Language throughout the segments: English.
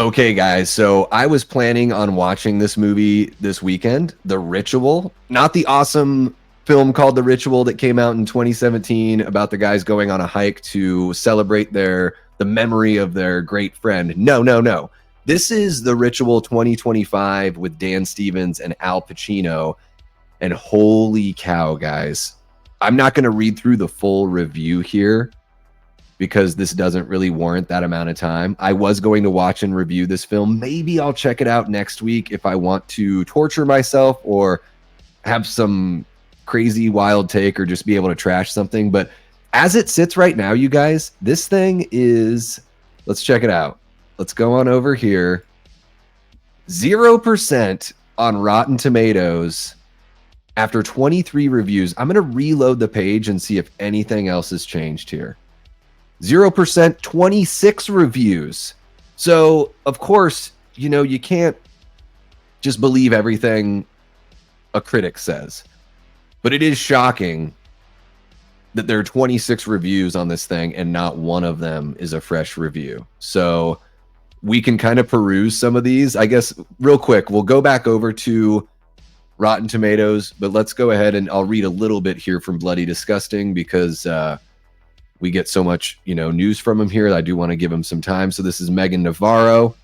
Okay, guys, so I was planning on watching this movie this weekend, The Ritual, not the awesome film called The Ritual that came out in 2017 about the guys going on a hike to celebrate the memory of their great friend. No, no, no. This is The Ritual 2025 with Dan Stevens and Al Pacino. And holy cow, guys. I'm not going to read through the full review here because this doesn't really warrant that amount of time. I was going to watch and review this film. Maybe I'll check it out next week if I want to torture myself or have some crazy wild take or just be able to trash something. But as it sits right now, you guys, this thing is, let's check it out. Let's go on over here. 0% on Rotten Tomatoes after 23 reviews. I'm going to reload the page and see if anything else has changed here. 0%, 26 reviews. So, of course, you can't just believe everything a critic says. But it is shocking that there are 26 reviews on this thing and not one of them is a fresh review. So we can kind of peruse some of these. I guess real quick, we'll go back over to Rotten Tomatoes, but let's go ahead and I'll read a little bit here from Bloody Disgusting because we get so much, news from him here. I do want to give him some time. So this is Megan Navarro.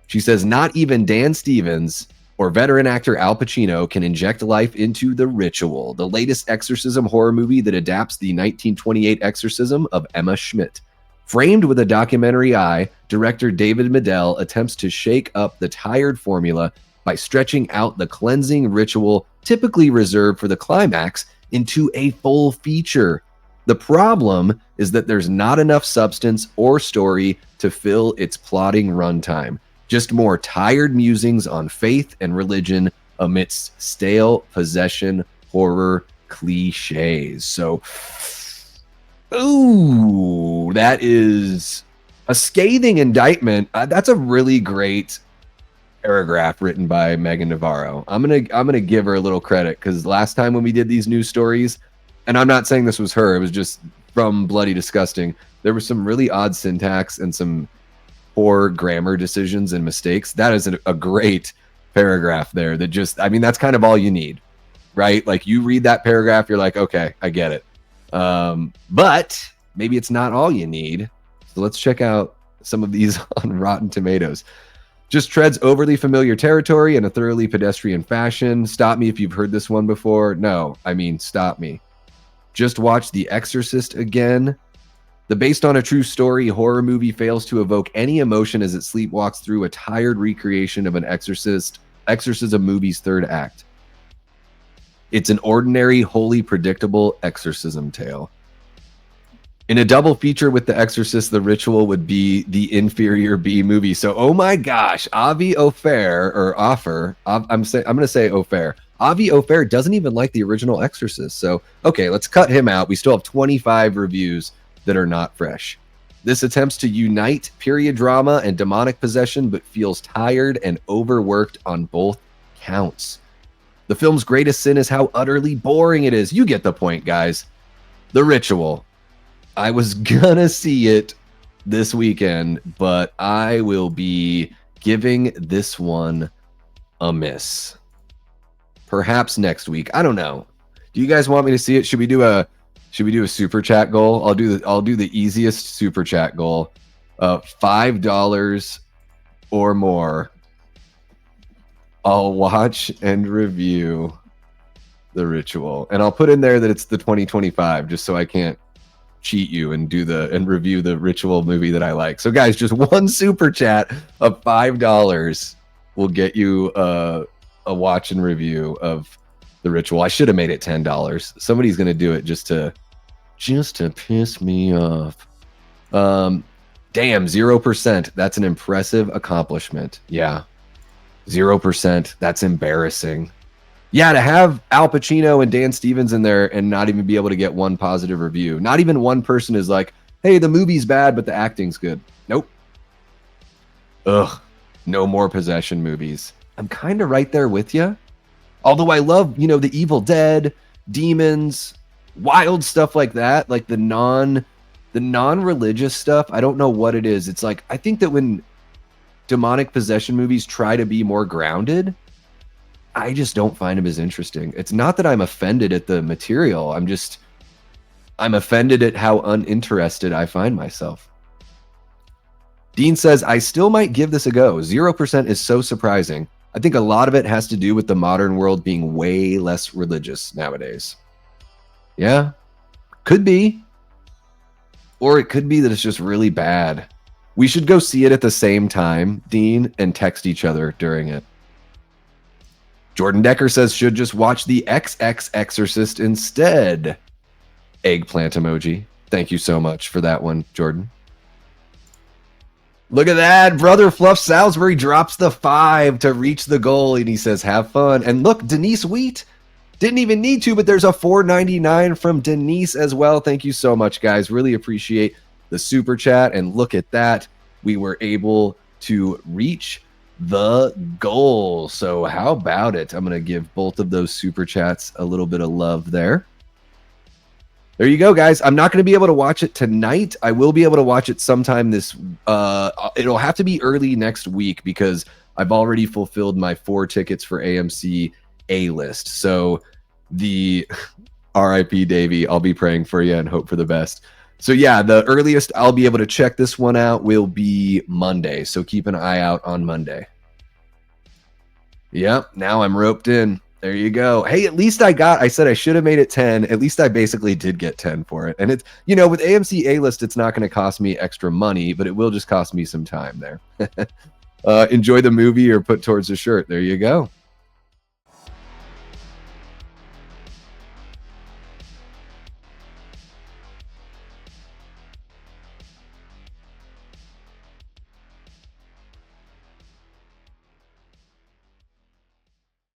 She says, not even Dan Stevens or veteran actor Al Pacino can inject life into The Ritual, the latest exorcism horror movie that adapts the 1928 exorcism of Emma Schmidt. Framed with a documentary eye, director David Medell attempts to shake up the tired formula by stretching out the cleansing ritual typically reserved for the climax into a full feature. The problem is that there's not enough substance or story to fill its plotting runtime. Just more tired musings on faith and religion amidst stale possession horror cliches. So, ooh, that is a scathing indictment. That's a really great paragraph written by Megan Navarro. I'm gonna give her a little credit because last time when we did these news stories, and I'm not saying this was her, it was just from Bloody Disgusting, there was some really odd syntax and some poor grammar decisions and mistakes. That is a great paragraph there that just, that's kind of all you need, right? Like you read that paragraph, you're like, okay, I get it. But maybe it's not all you need. So let's check out some of these on Rotten Tomatoes. Just treads overly familiar territory in a thoroughly pedestrian fashion. Stop me if you've heard this one before. No, stop me. Just watch The Exorcist again. The based on a true story horror movie fails to evoke any emotion as it sleepwalks through a tired recreation of an exorcism movie's third act. It's an ordinary, wholly predictable exorcism tale. In a double feature with The Exorcist, The Ritual would be the inferior B movie. So, oh my gosh, Avi Ophir, or Offer, I'm going to say Ophir. Avi Ophir doesn't even like the original Exorcist. So, okay, let's cut him out. We still have 25 reviews that are not fresh. This attempts to unite period drama and demonic possession, but feels tired and overworked on both counts. The film's greatest sin is how utterly boring it is. You get the point, guys. The Ritual. I was gonna see it this weekend, but I will be giving this one a miss. Perhaps next week. I don't know. Do you guys want me to see it? Should we do a super chat goal? I'll do the easiest super chat goal. $5 or more. I'll watch and review The Ritual. And I'll put in there that it's the 2025 just so I can't cheat you and review the Ritual movie that I like. So guys, just one super chat of $5 will get you a watch and review of The Ritual. I should have made it $10. Somebody's gonna do it just to piss me off. Damn, 0%. That's an impressive accomplishment. Yeah, 0%. That's embarrassing. Yeah, to have Al Pacino and Dan Stevens in there and not even be able to get one positive review. Not even one person is like, hey, the movie's bad, but the acting's good. Nope. Ugh. No more possession movies. I'm kind of right there with you. Although I love, the Evil Dead, demons, wild stuff like that, like the non-religious stuff. I don't know what it is. It's like, I think that when demonic possession movies try to be more grounded, I just don't find them as interesting. It's not that I'm offended at the material. I'm offended at how uninterested I find myself. Dean says, I still might give this a go. 0% is so surprising. I think a lot of it has to do with the modern world being way less religious nowadays. Yeah, could be. Or it could be that it's just really bad. We should go see it at the same time, Dean, and text each other during it. Jordan Decker says, should just watch the XX Exorcist instead. Eggplant emoji. Thank you so much for that one, Jordan. Look at that. Brother Fluff Salisbury drops the 5 to reach the goal, and he says, have fun. And look, Denise Wheat didn't even need to, but there's a $4.99 from Denise as well. Thank you so much, guys. Really appreciate the super chat. And look at that. We were able to reach the goal. So how about it? I'm going to give both of those super chats a little bit of love there. There you go, guys. I'm not going to be able to watch it tonight. I will be able to watch it sometime this. It'll have to be early next week because I've already fulfilled my 4 tickets for AMC A-list. So the RIP Davey, I'll be praying for you and hope for the best. So yeah, the earliest I'll be able to check this one out will be Monday. So keep an eye out on Monday. Yep, now I'm roped in. There you go. Hey, at least I said I should have made it 10. At least I basically did get 10 for it. And it's, with AMC A-list, it's not going to cost me extra money, but it will just cost me some time there. Enjoy the movie or put towards a shirt. There you go.